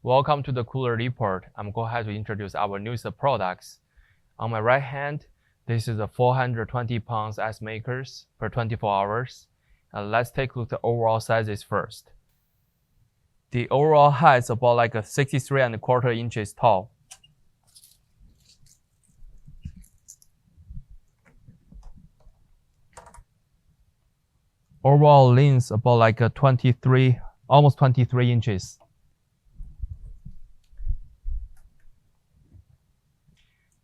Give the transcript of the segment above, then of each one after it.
Welcome to the Cooler Report. I'm going to introduce our newest products. On my right hand, this is a 420 pounds ice makers per 24 hours. Let's take a look at the overall sizes first. The overall height is about like a 63¼ inches tall. Overall length about like a almost 23 inches.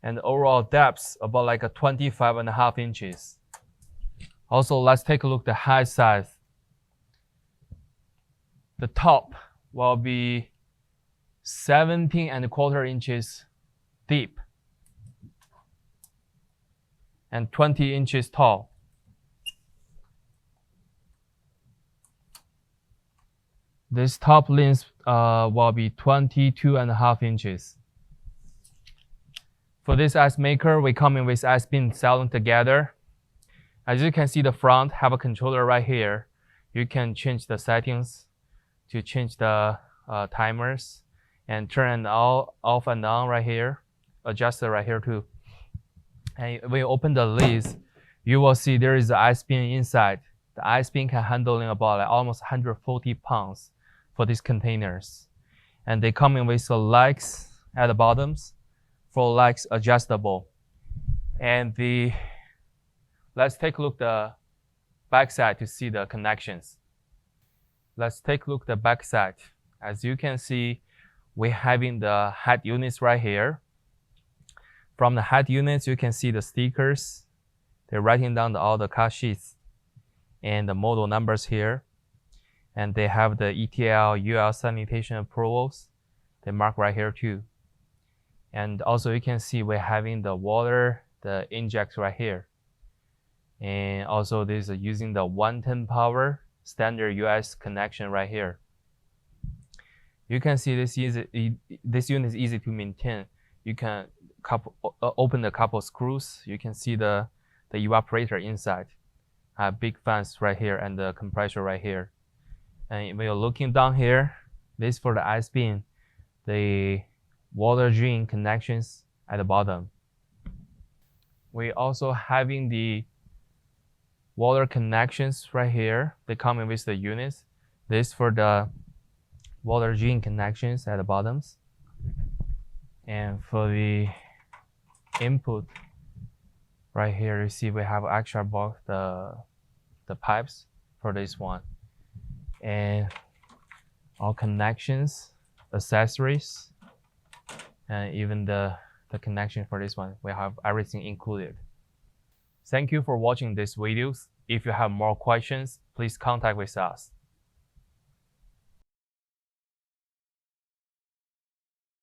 And overall depth about like a 25½ inches. Also, let's take a look at the height size. The top will be 17¼ inches deep and 20 inches tall. This top length will be 22½ inches. For this ice maker, we come in with ice beam selling together. As you can see, the front have a controller right here. You can change the settings to change the timers and turn it off and on right here. Adjust it right here too. And when you open the lid, you will see there is an ice beam inside. The ice beam can handle about like almost 140 pounds for these containers. And they come in with the legs at the bottoms. For legs adjustable. And let's take a look at the back side to see the connections. Let's take a look at the back side. As you can see, we're having the head units right here. From the head units, you can see the stickers. They're writing down all the car sheets and the model numbers here. And they have the ETL, UL sanitation approvals. They mark right here too. And also you can see we're having the water, the injects right here. And also this is using the 110 power standard US connection right here. You can see this unit is easy to maintain. You can open a couple screws. You can see the evaporator inside. Big fans right here and the compressor right here. And when you're looking down here, this is for the ice beam. The water drain connections at the bottom. We also having the water connections right here. They come in with the units. This for the water drain connections at the bottoms. And for the input right here, you see we have extra box the pipes for this one. And all connections, accessories, and even the connection for this one, we have everything included. Thank you for watching this videos. If you have more questions, please contact with us.